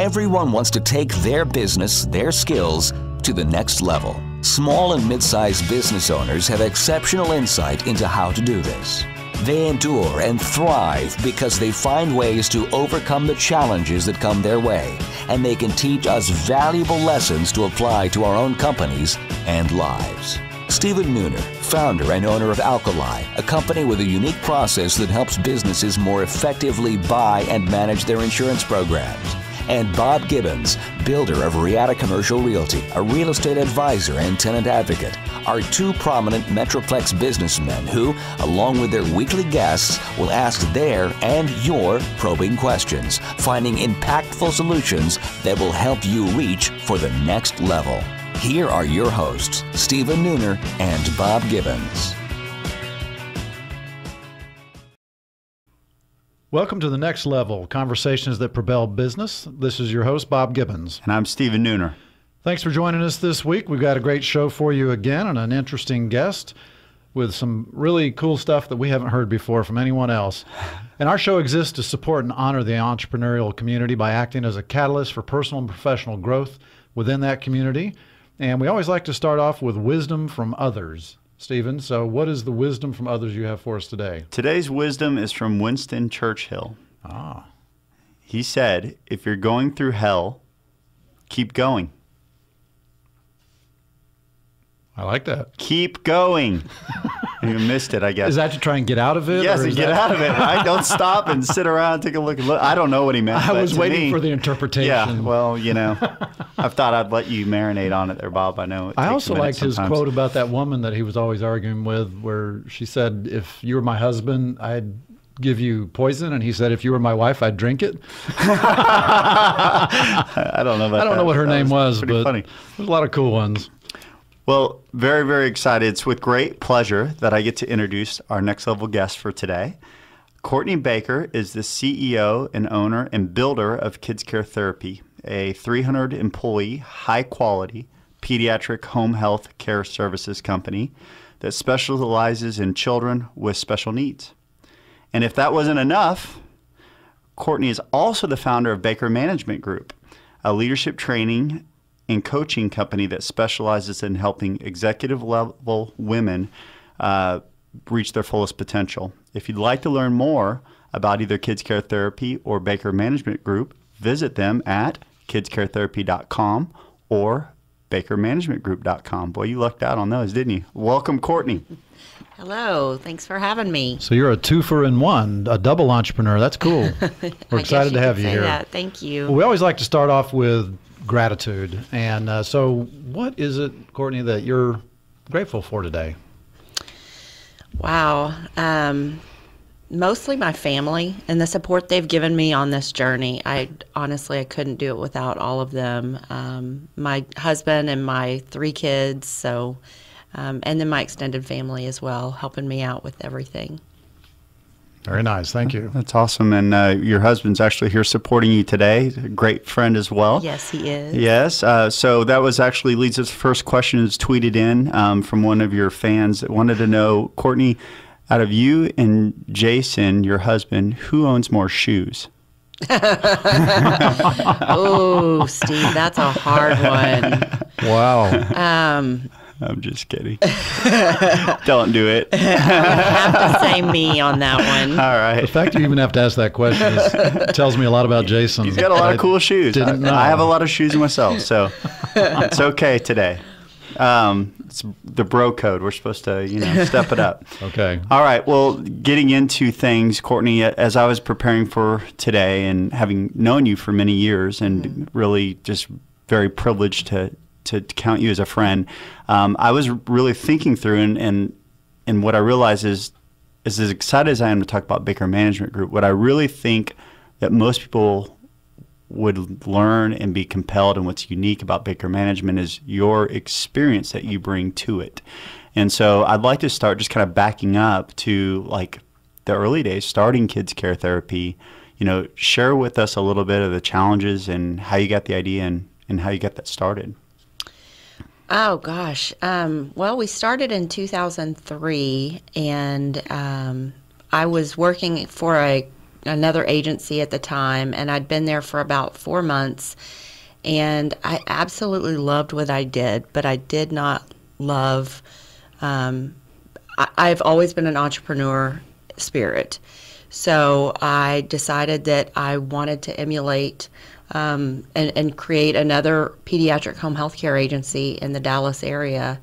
Everyone wants to take their business, their skills, to the next level. Small and mid-sized business owners have exceptional insight into how to do this. They endure and thrive because they find ways to overcome the challenges that come their way, and they can teach us valuable lessons to apply to our own companies and lives. Stephen Nooner, founder and owner of Alkali, a company with a unique process that helps businesses more effectively buy and manage their insurance programs. And Bob Gibbons, builder of Riata Commercial Realty, a real estate advisor and tenant advocate, are two prominent Metroplex businessmen who, along with their weekly guests, will ask their and your probing questions, finding impactful solutions that will help you reach for the next level. Here are your hosts, Stephen Nooner and Bob Gibbons. Welcome to The Next Level, conversations that propel business. This is your host, Bob Gibbons. And I'm Stephen Nooner. Thanks for joining us this week. We've got a great show for you again and an interesting guest with some really cool stuff that we haven't heard before from anyone else. And our show exists to support and honor the entrepreneurial community by acting as a catalyst for personal and professional growth within that community. And we always like to start off with wisdom from others. Stephen, so what is the wisdom from others you have for us today? Today's wisdom is from Winston Churchill. He said, if you're going through hell, keep going. I like that. Keep going. You missed it, I guess. Is that to try and get out of it? Yes, get out of it. Right? Don't stop and sit around, take a look. I don't know what he meant. I was waiting for the interpretation. Yeah, well, you know, I thought I'd let you marinate on it there, Bob. I know. I also liked his quote about that woman that he was always arguing with, where she said, if you were my husband, I'd give you poison, and he said, if you were my wife, I'd drink it. I don't know about that. I don't know what her name was, but funny. There's a lot of cool ones. Well, very, very excited. It's with great pleasure that I get to introduce our next level guest for today. Cortney Baker is the CEO and owner and builder of KidsCare Therapy, a 300-employee, high-quality pediatric home health care services company that specializes in children with special needs. And if that wasn't enough, Courtney is also the founder of Baker Management Group, a leadership training and coaching company that specializes in helping executive level women reach their fullest potential. If you'd like to learn more about either KidsCare Therapy or Baker Management Group, visit them at kidscaretherapy.com or bakermanagementgroup.com. Boy, you lucked out on those, didn't you? Welcome, Courtney. Hello. Thanks for having me. So you're a twofer in one, a double entrepreneur. That's cool. We're excited to have you here. That. Thank you. Well, we always like to start off with gratitude. And so what is it, Courtney, that you're grateful for today? Wow. Mostly my family and the support they've given me on this journey. Honestly, I couldn't do it without all of them. My husband and my 3 kids, and then my extended family as well, helping me out with everything. Very nice. Thank you. That's awesome. And your husband's actually here supporting you today. A great friend as well. Yes, he is. Yes. So that was actually leads us to the first question is tweeted in from one of your fans that wanted to know, Courtney, out of you and Jason, your husband, who owns more shoes? Oh, Steve, that's a hard one. Wow. I'm just kidding. Don't do it. I have to say me on that one. All right. The fact you even have to ask that question tells me a lot about Jason. He's got a lot of cool shoes. I have a lot of shoes myself, so it's okay today. It's the bro code. We're supposed to, step it up. Okay. All right. Well, getting into things, Courtney, as I was preparing for today and having known you for many years and really just very privileged to count you as a friend, I was really thinking through and what I realized is as excited as I am to talk about Baker Management Group, what I really think that most people would learn and be compelled and what's unique about Baker Management is your experience that you bring to it. And so I'd like to start just kind of backing up to like the early days, starting KidsCare Therapy. Share with us a little bit of the challenges and how you got the idea and how you got that started. Oh, gosh. Well, we started in 2003, and I was working for a another agency at the time, and I'd been there for about 4 months, and I absolutely loved what I did, but I did not love, I've always been an entrepreneur spirit. So I decided that I wanted to emulate and create another pediatric home health care agency in the Dallas area.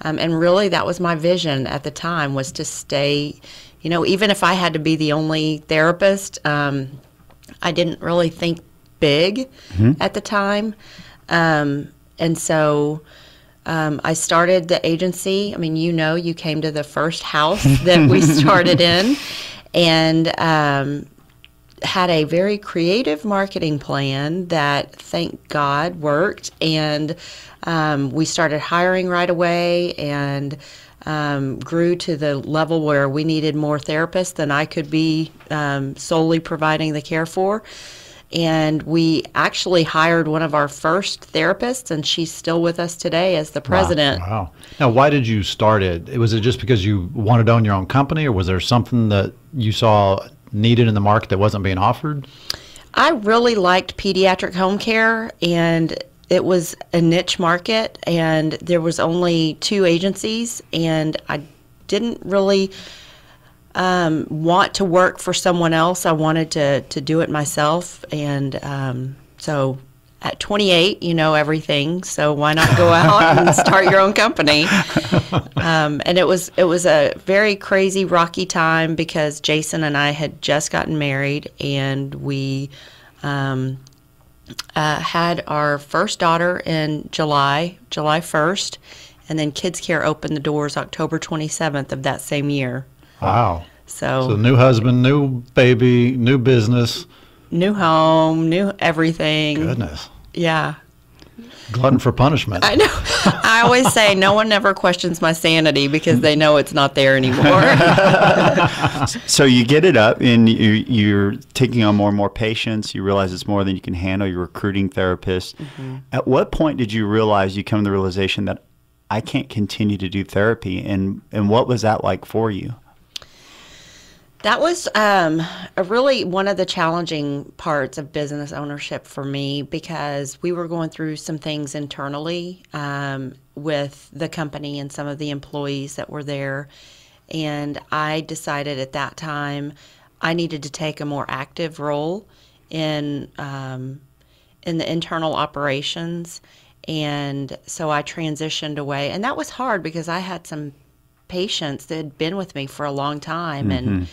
And really that was my vision at the time, was to stay, even if I had to be the only therapist, I didn't really think big at the time. And so I started the agency. I mean, you came to the first house that we started in, and had a very creative marketing plan that, thank God, worked. And we started hiring right away, and grew to the level where we needed more therapists than I could be solely providing the care for. And we actually hired one of our first therapists, and she's still with us today as the president. Wow. Now, why did you start it? Was it just because you wanted to own your own company, or was there something that you saw needed in the market that wasn't being offered? I really liked pediatric home care, and it was a niche market, and there was only 2 agencies, and I didn't really want to work for someone else. I wanted to do it myself. And so at 28, you know everything, so why not go out and start your own company? And it was a very crazy, rocky time, because Jason and I had just gotten married, and we had our first daughter in July 1st, and then KidsCare opened the doors October 27th of that same year. Wow. So new husband, new baby, new business. New home, new everything. Goodness. Yeah. Glutton for punishment. I know. I always say no one ever questions my sanity, because they know it's not there anymore. So you get it up, and you're taking on more and more patients. You realize it's more than you can handle. You're recruiting therapists. At what point did you realize, you come to the realization that I can't continue to do therapy? And what was that like for you? That was really one of the challenging parts of business ownership for me, because we were going through some things internally with the company and some of the employees that were there. And I decided at that time I needed to take a more active role in the internal operations. And so I transitioned away. And that was hard, because I had some patients that had been with me for a long time. And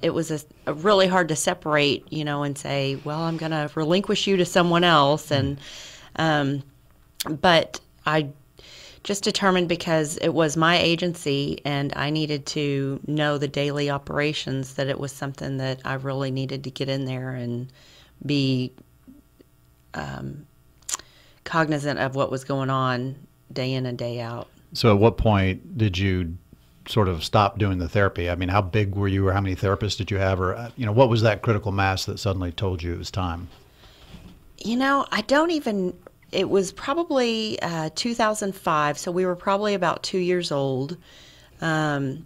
it was a really hard to separate, and say, well, I'm going to relinquish you to someone else. And but I just determined, because it was my agency and I needed to know the daily operations, that it was something that I really needed to get in there and be cognizant of what was going on day in and day out. So at what point did you sort of stop doing the therapy? I mean, how big were you, or how many therapists did you have, or what was that critical mass that suddenly told you it was time? I don't even. It was probably 2005, so we were probably about 2 years old, and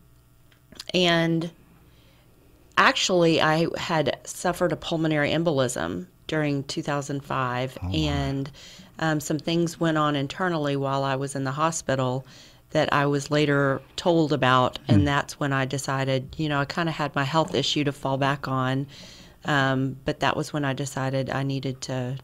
actually, I had suffered a pulmonary embolism during 2005, and some things went on internally while I was in the hospital that I was later told about, and that's when I decided, I kind of had my health issue to fall back on, but that was when I decided I needed to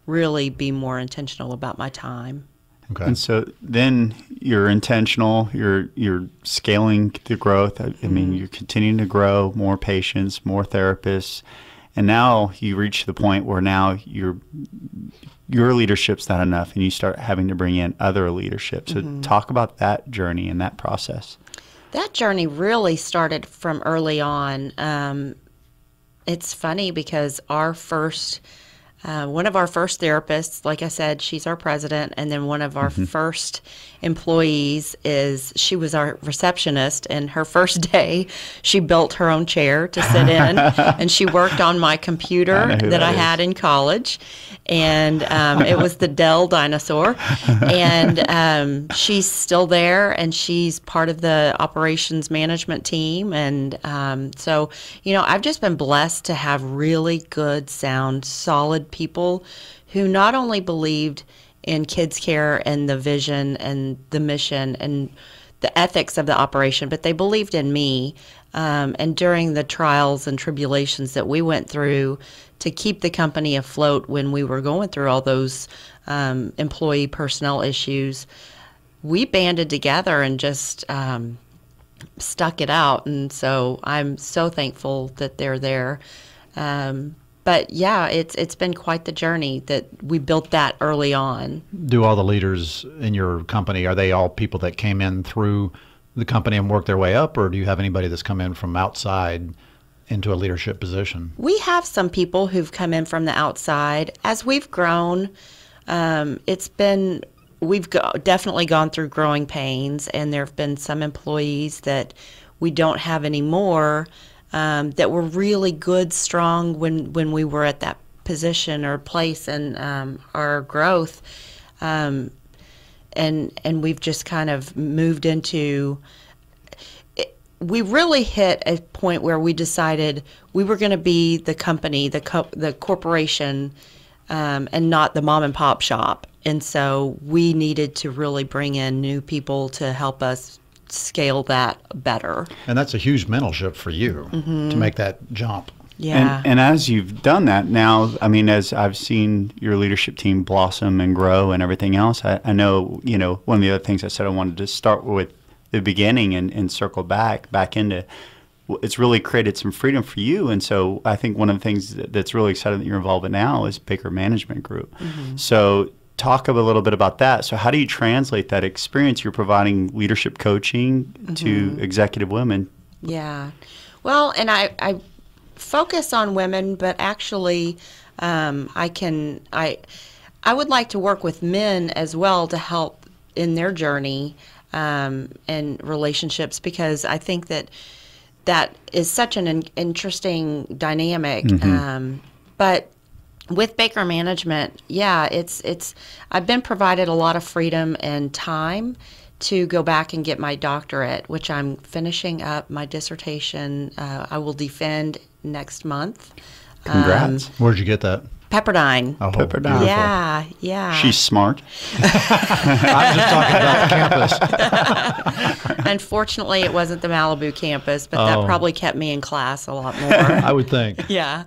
really be more intentional about my time. Okay. And so then you're intentional, you're scaling the growth. I mean, you're continuing to grow, more patients, more therapists, and now you reach the point where now your leadership's not enough, and you start having to bring in other leadership. So talk about that journey and that process. That journey really started from early on. It's funny, because our first One of our first therapists, like I said, she's our president, and then one of our first employees she was our receptionist, and her first day, she built her own chair to sit in, and she worked on my computer that I had in college, and it was the Dell Dinosaur, and she's still there, and she's part of the operations management team, and so, I've just been blessed to have really good, sound, solid people who not only believed in KidsCare and the vision and the mission and the ethics of the operation, but they believed in me. And during the trials and tribulations that we went through to keep the company afloat when we were going through all those employee personnel issues, we banded together and just stuck it out. And so I'm so thankful that they're there. But yeah, it's been quite the journey that we built that early on. Do all the leaders in your company, are they all people that came in through the company and worked their way up, or do you have anybody that's come in from outside into a leadership position? We have some people who've come in from the outside. As we've grown, we've definitely gone through growing pains, and there have been some employees that we don't have anymore that were really good, strong when we were at that position or place in our growth. And we've just kind of moved into we really hit a point where we decided we were going to be the company, the corporation, and not the mom and pop shop. And so we needed to really bring in new people to help us scale that better. And that's a huge mental shift for you to make that jump. Yeah. And as you've done that now, I mean, as I've seen your leadership team blossom and grow and everything else, I know, one of the other things I said I wanted to start with the beginning and circle back into, it's really created some freedom for you. And so I think one of the things that's really exciting that you're involved in now is Baker Management Group. So talk a little bit about that. So how do you translate that experience? You're providing leadership coaching to executive women. Yeah. Well, and I focus on women, but actually I would like to work with men as well to help in their journey and relationships, because I think that is such an interesting dynamic. But with Baker Management, yeah, it's I've been provided a lot of freedom and time to go back and get my doctorate, which I'm finishing up my dissertation. I will defend next month. Congrats. Where'd you get that? Pepperdine. Oh, Pepperdine. Yeah. She's smart. I'm just talking about the campus. Unfortunately, it wasn't the Malibu campus, but that probably kept me in class a lot more. I would think. Yeah.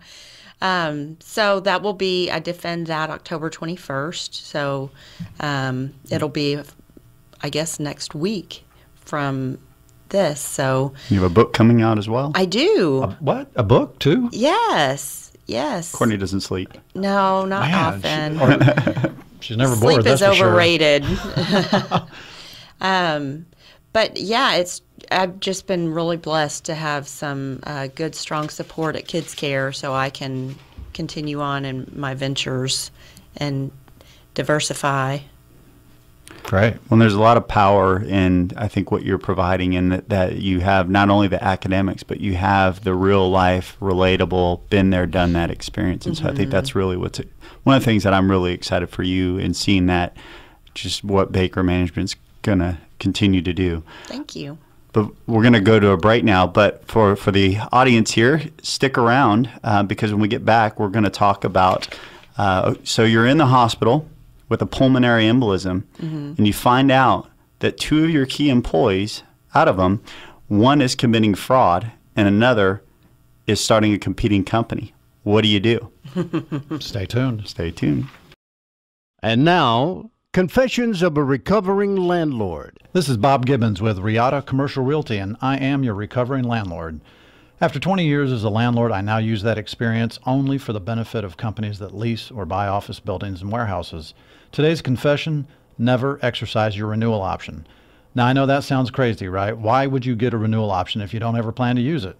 So that will be, I defend that October 21st. So it'll be, I guess, next week from this. So You have a book coming out as well? I do. What? A book, too? Yes. Courtney doesn't sleep. No, not Man, often. She's never Sleep bored, is that's for overrated. But yeah, I've just been really blessed to have some good, strong support at KidsCare, so I can continue on in my ventures and diversify. Great. Well, there's a lot of power in, I think, what you're providing, in that you have not only the academics, but you have the real life, relatable, been there, done that experience. And so I think that's really one of the things that I'm really excited for you in seeing that, just what Baker Management's going to continue to do. Thank you. But we're going to go to a break now. But for the audience here, stick around because when we get back, we're going to talk about, so you're in the hospital with a pulmonary embolism, and you find out that 2 of your key employees, out of them, one is committing fraud and another is starting a competing company. What do you do? Stay tuned. Stay tuned. And now, Confessions of a Recovering Landlord. This is Bob Gibbons with Riata Commercial Realty, and I am your recovering landlord. After 20 years as a landlord, I now use that experience only for the benefit of companies that lease or buy office buildings and warehouses. Today's confession: never exercise your renewal option. Now, I know that sounds crazy, right? Why would you get a renewal option if you don't ever plan to use it?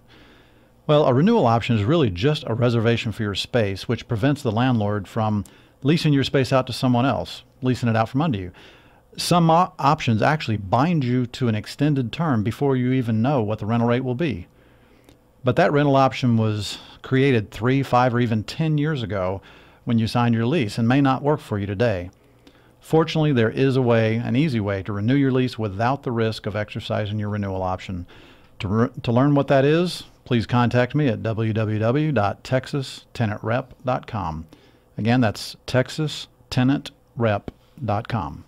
Well, a renewal option is really just a reservation for your space, which prevents the landlord from leasing your space out to someone else, leasing it out from under you. Some options actually bind you to an extended term before you even know what the rental rate will be. But that rental option was created 3, 5, or even 10 years ago when you signed your lease and may not work for you today. Fortunately, there is a way, an easy way, to renew your lease without the risk of exercising your renewal option. To learn what that is, please contact me at www.texastenantrep.com. Again, that's texastenantrep.com.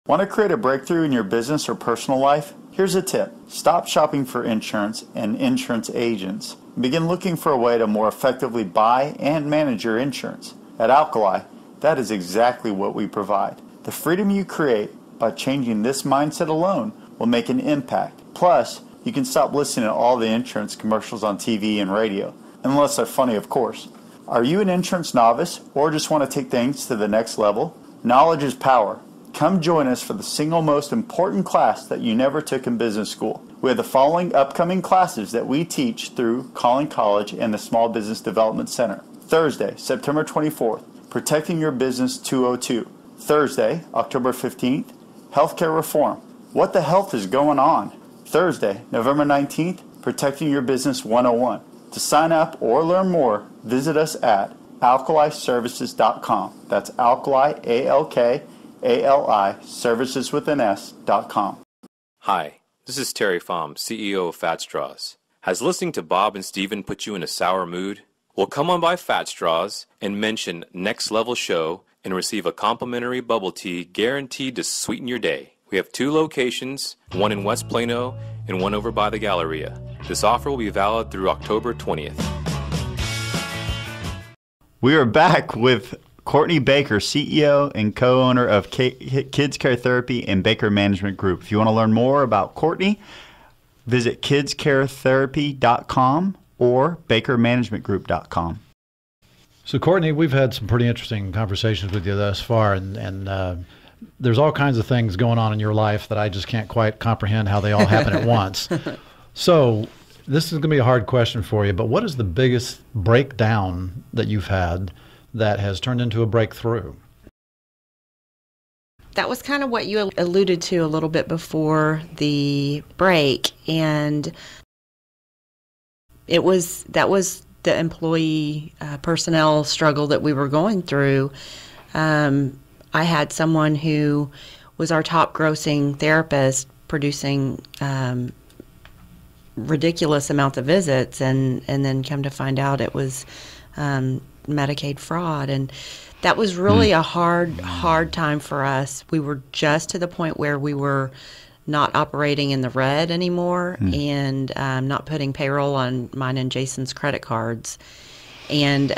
Want to create a breakthrough in your business or personal life? Here's a tip. Stop shopping for insurance and insurance agents. Begin looking for a way to more effectively buy and manage your insurance. At Alkali, that is exactly what we provide. The freedom you create by changing this mindset alone will make an impact. Plus, you can stop listening to all the insurance commercials on TV and radio, unless they're funny, of course. Are you an insurance novice or just want to take things to the next level? Knowledge is power. Come join us for the single most important class that you never took in business school. We have the following upcoming classes that we teach through Collin College and the Small Business Development Center. Thursday, September 24th, Protecting Your Business 202. Thursday, October 15th, Healthcare Reform. What the health is going on? Thursday, November 19th, Protecting Your Business 101. To sign up or learn more, visit us at alkaliservices.com. That's Alkali, A-L-K-A-L-I, services with an S.com. Hi, this is Terry Pham, CEO of Fat Straws. Has listening to Bob and Steven put you in a sour mood? Well, come on by Fat Straws and mention Next Level Show and receive a complimentary bubble tea guaranteed to sweeten your day. We have 2 locations, one in West Plano and one over by the Galleria. This offer will be valid through October 20th. We are back with Cortney Baker, CEO and co-owner of KidsCare Therapy and Baker Management Group. If you want to learn more about Courtney, visit kidscaretherapy.com or bakermanagementgroup.com. So, Courtney, we've had some pretty interesting conversations with you thus far, and there's all kinds of things going on in your life that I just can't quite comprehend how they all happen at once. So, this is going to be a hard question for you, but what is the biggest breakdown that you've had that has turned into a breakthrough? That was kind of what you alluded to a little bit before the break, and that was the employee personnel struggle that we were going through. I had someone who was our top grossing therapist producing ridiculous amounts of visits, and then come to find out it was Medicaid fraud, and that was really a hard time for us. We were just to the point where we were not operating in the red anymore, and not putting payroll on mine and Jason's credit cards. And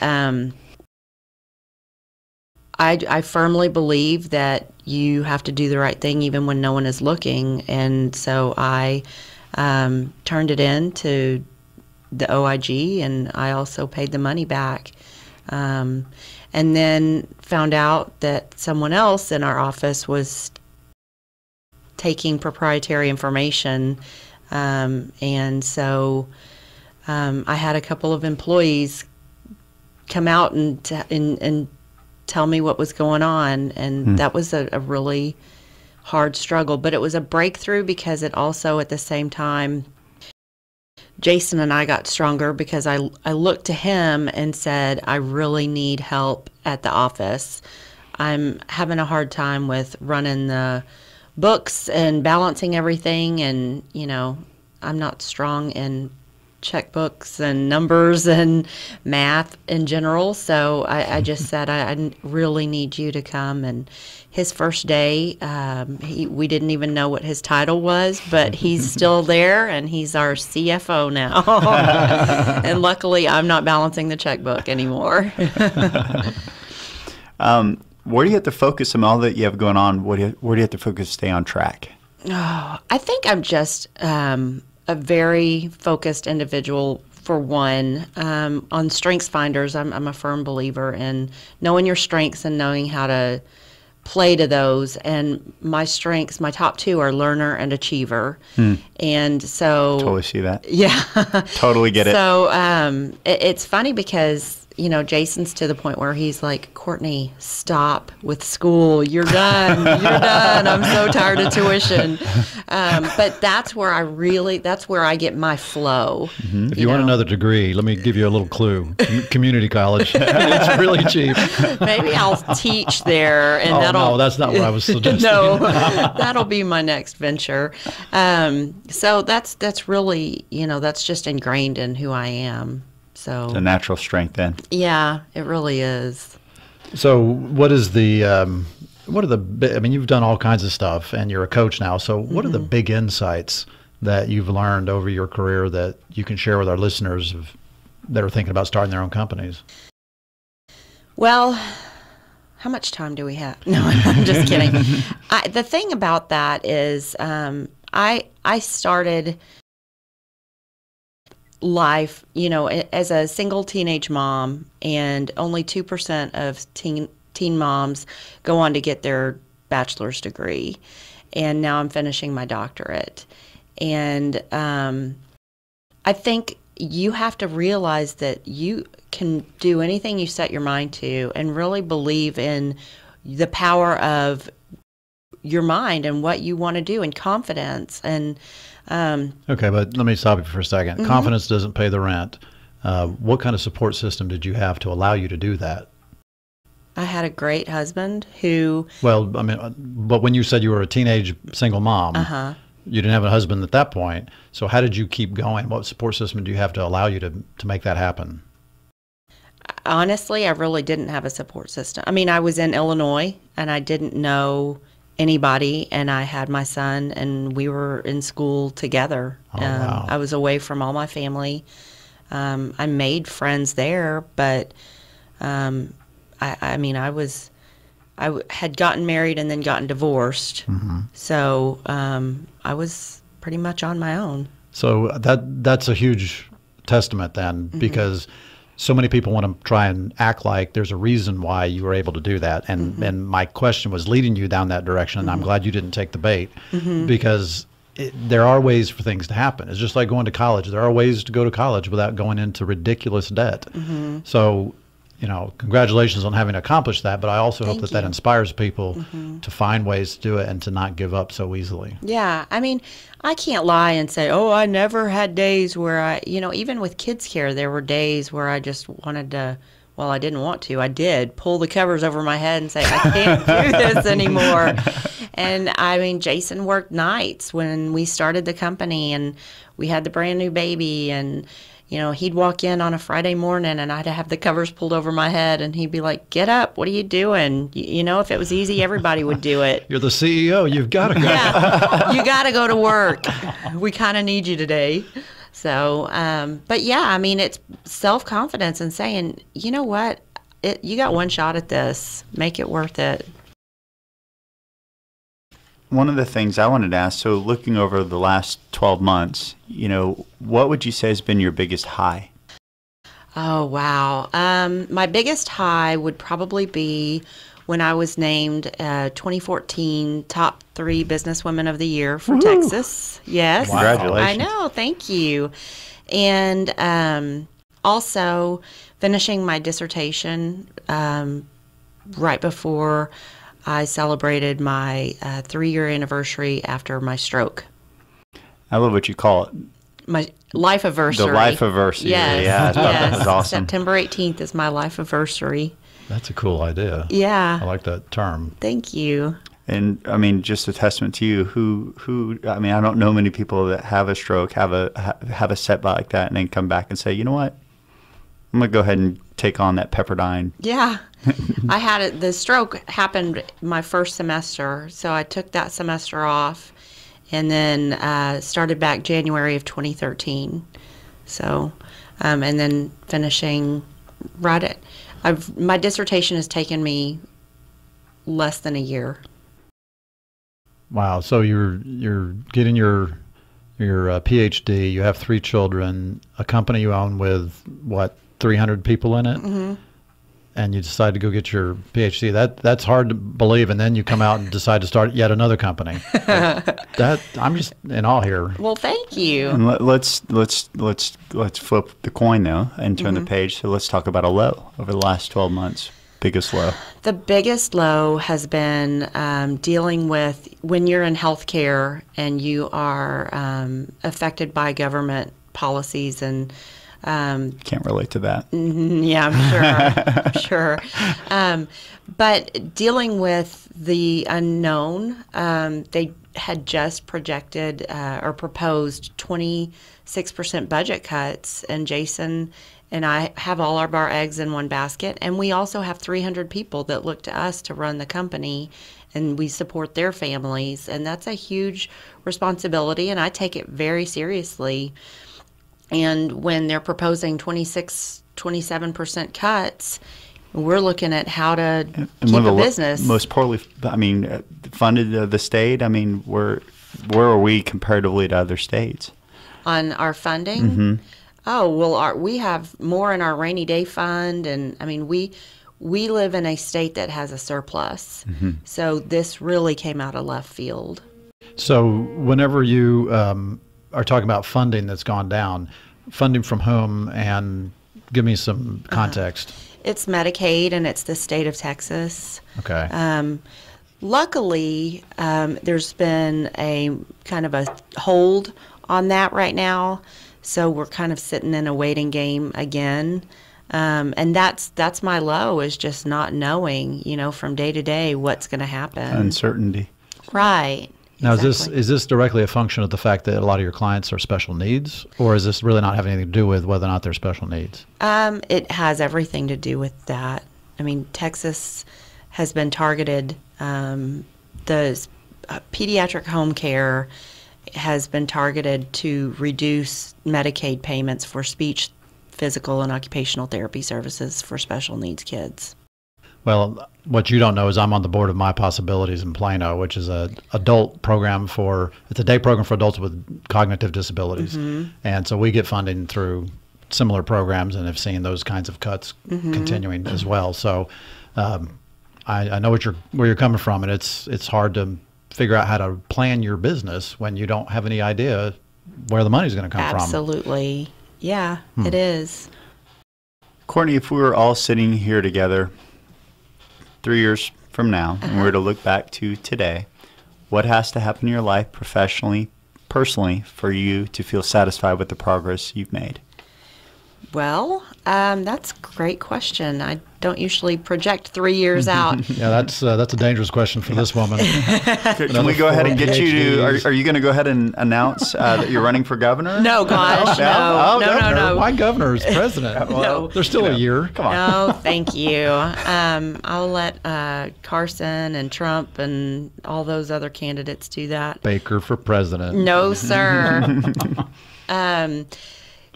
I firmly believe that you have to do the right thing even when no one is looking, and so I turned it in to the OIG, and I also paid the money back. And then found out that someone else in our office was taking proprietary information, and so I had a couple of employees come out and tell me what was going on, and that was a really hard struggle, but it was a breakthrough because it also at the same time Jason and I got stronger because I looked to him and said, I really need help at the office. I'm having a hard time with running the books and balancing everything, and, you know, I'm not strong in checkbooks and numbers and math in general, so I just said, I really need you to come. And his first day, we didn't even know what his title was, but he's still there, and he's our CFO now. And luckily, I'm not balancing the checkbook anymore. Where do you have to focus on all that you have going on? Where do you have to focus to stay on track? Oh, I think I'm just a very focused individual. For one, on Strengths Finders, I'm a firm believer in knowing your strengths and knowing how to play to those, and my strengths, my top two are learner and achiever. And so Totally see that. yeah. Totally get it. So it's funny because, you know, Jason's to the point where he's like, Courtney, stop with school. You're done. You're done. I'm so tired of tuition. But that's where I get my flow. If you want another degree, let me give you a little clue. Community college. It's really cheap. Maybe I'll teach there, and no, that's not what I was suggesting. No, that'll be my next venture. So that's really, you know, that's just ingrained in who I am. So The natural strength then. yeah, it really is. So what are the, I mean, you've done all kinds of stuff and you're a coach now. So what are the big insights that you've learned over your career that you can share with our listeners that are thinking about starting their own companies? Well, how much time do we have? No, I'm just kidding. The thing about that is I started life, you know, as a single teenage mom, and only 2% of teen moms go on to get their bachelor's degree. And now I'm finishing my doctorate. And I think you have to realize that you can do anything you set your mind to, and really believe in the power of your mind and what you want to do, and confidence. And okay, but let me stop you for a second. Confidence doesn't pay the rent. What kind of support system did you have to allow you to do that? I had a great husband who... Well, I mean, but when you said you were a teenage single mom, you didn't have a husband at that point. So how did you keep going? What support system do you have to allow you to make that happen? Honestly, I really didn't have a support system. I mean, I was in Illinois, and I didn't know anybody, and I had my son, and we were in school together. Wow. I was away from all my family. I made friends there, but I mean, I had gotten married and then gotten divorced. So I was pretty much on my own. So that's a huge testament then, because so many people want to try and act like there's a reason why you were able to do that. And my question was leading you down that direction, and I'm glad you didn't take the bait, because there are ways for things to happen. It's just like going to college. There are ways to go to college without going into ridiculous debt. So, you know, congratulations on having accomplished that, but I also hope that inspires people to find ways to do it and to not give up so easily. Yeah, I mean, I can't lie and say, oh, I never had days where even with KidsCare, there were days where I just wanted to, well, I didn't want to. I did pull the covers over my head and say, I can't do this anymore. And I mean, Jason worked nights when we started the company, and we had the brand new baby, and you know, he'd walk in on a Friday morning, and I'd have the covers pulled over my head, and he'd be like, get up, what are you doing? You know, if it was easy, everybody would do it. You're the CEO, you've got to go. Yeah, you got to go to work. We kind of need you today. So, but yeah, I mean, it's self-confidence and saying, you know what, you got one shot at this, make it worth it. One of the things I wanted to ask, so looking over the last 12 months, you know, what would you say has been your biggest high? Oh, wow. My biggest high would probably be when I was named 2014 Top 3 Businesswomen of the Year for Texas. Yes. Wow. Congratulations. I know. Thank you. And also finishing my dissertation right before I celebrated my 3-year anniversary after my stroke. I love what you call it. My life anniversary. The life anniversary. Yes. Yeah, I thought that was awesome. September 18th is my life anniversary. That's a cool idea. Yeah. I like that term. Thank you. And I mean, just a testament to you. Who? I mean, I don't know many people that have a stroke, have a setback like that, and then come back and say, you know what, I'm gonna go ahead and take on that Pepperdine. Yeah. I had it. The stroke happened my first semester, so I took that semester off, and then started back January of 2013. So, and then finishing right at. My dissertation has taken me less than a year. Wow. So you're getting your PhD. You have 3 children, a company you own with what, 300 people in it. and you decide to go get your PhD. That's hard to believe, and then you come out and decide to start yet another company. I'm just in awe here. Well, thank you. And let's flip the coin though and turn the page. So let's talk about a low over the last 12 months. Biggest low. The biggest low has been dealing with when you're in healthcare and you are affected by government policies and can't relate to that. Yeah, I'm sure. I'm sure. But dealing with the unknown, they had just projected or proposed 26% budget cuts, and Jason and I have all of our eggs in one basket, and we also have 300 people that look to us to run the company, and we support their families, and that's a huge responsibility, and I take it very seriously. And when they're proposing 27% cuts, we're looking at how to keep a business. Most poorly, funded the state. Where are we comparatively to other states? On our funding? Oh, well, we have more in our rainy day fund, and we live in a state that has a surplus. So this really came out of left field. So whenever you are talking about funding that's gone down, funding from whom, and give me some context. It's Medicaid, and it's the state of Texas. Okay. Luckily, there's been a kind of a hold on that right now, so we're kind of sitting in a waiting game again. And that's my low, is just not knowing, from day to day what's going to happen. Uncertainty. Right. Now, Exactly. is this directly a function of the fact that a lot of your clients are special needs, or is this really not having anything to do with whether or not they're special needs? It has everything to do with that. Texas has been targeted. The pediatric home care has been targeted to reduce Medicaid payments for speech, physical, and occupational therapy services for special needs kids. Well, what you don't know is I'm on the board of My Possibilities in Plano, which is a adult program it's a day program for adults with cognitive disabilities. And so we get funding through similar programs and have seen those kinds of cuts continuing as well. So I know where you're coming from, and it's hard to figure out how to plan your business when you don't have any idea where the money's going to come from. Absolutely. Yeah, it is. Courtney, if we were all sitting here together 3 years from now, and we were to look back to today, what has to happen in your life professionally, personally, for you to feel satisfied with the progress you've made? Well, that's a great question. I don't usually project 3 years out. Yeah, that's a dangerous question for this woman. Can we go ahead and get you to? Are you going to go ahead and announce that you're running for governor? No, gosh, no. Why governor is president? No. There's still a year. Come on. No, thank you. I'll let Carson and Trump and all those other candidates do that. Baker for president. No, sir.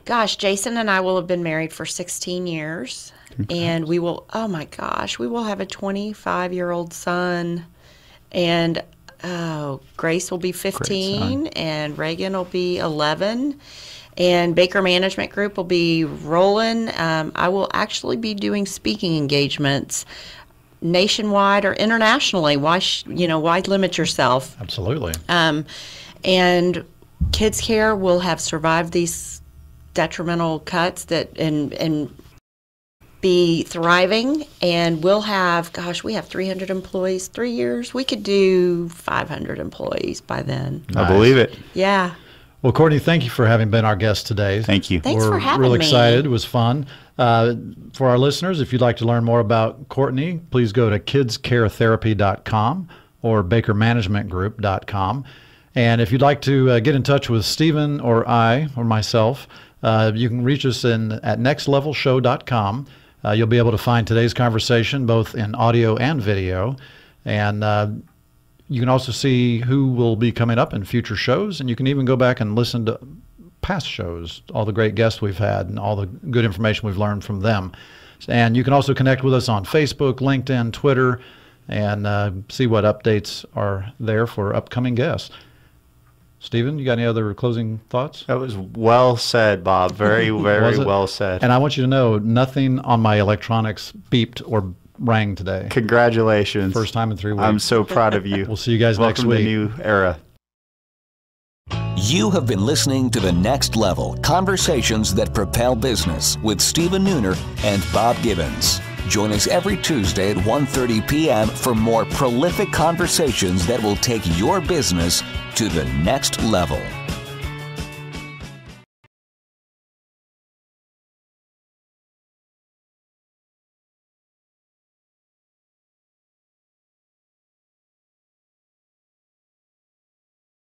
Gosh, Jason and I will have been married for 16 years, and we will have a 25-year-old son, and Grace will be 15, and Reagan will be 11, and Baker Management Group will be rolling. I will actually be doing speaking engagements nationwide or internationally. Why limit yourself? Absolutely. And KidsCare will have survived these detrimental cuts and be thriving, and we have 300 employees. 3 years, we could do 500 employees by then. I believe it. Yeah. Well, Courtney, thank you for having been our guest today. Thank you. Thanks for having me. We're real me. excited. It was fun. For our listeners, if you'd like to learn more about Courtney, please go to KidsCareTherapy.com or BakerManagementGroup.com. And if you'd like to get in touch with Stephen or I or myself, you can reach us at nextlevelshow.com. You'll be able to find today's conversation both in audio and video. And you can also see who will be coming up in future shows. And you can even go back and listen to past shows, all the great guests we've had and all the good information we've learned from them. And you can also connect with us on Facebook, LinkedIn, Twitter, and see what updates are there for upcoming guests. Stephen, you got any other closing thoughts? That was well said, Bob. Very, very well said. And I want you to know, nothing on my electronics beeped or rang today. Congratulations. First time in 3 weeks. I'm so proud of you. We'll see you guys next week. Welcome to the new era. You have been listening to The Next Level, Conversations That Propel Business with Stephen Nooner and Bob Gibbons. Join us every Tuesday at 1:30 p.m. for more prolific conversations that will take your business to the next level.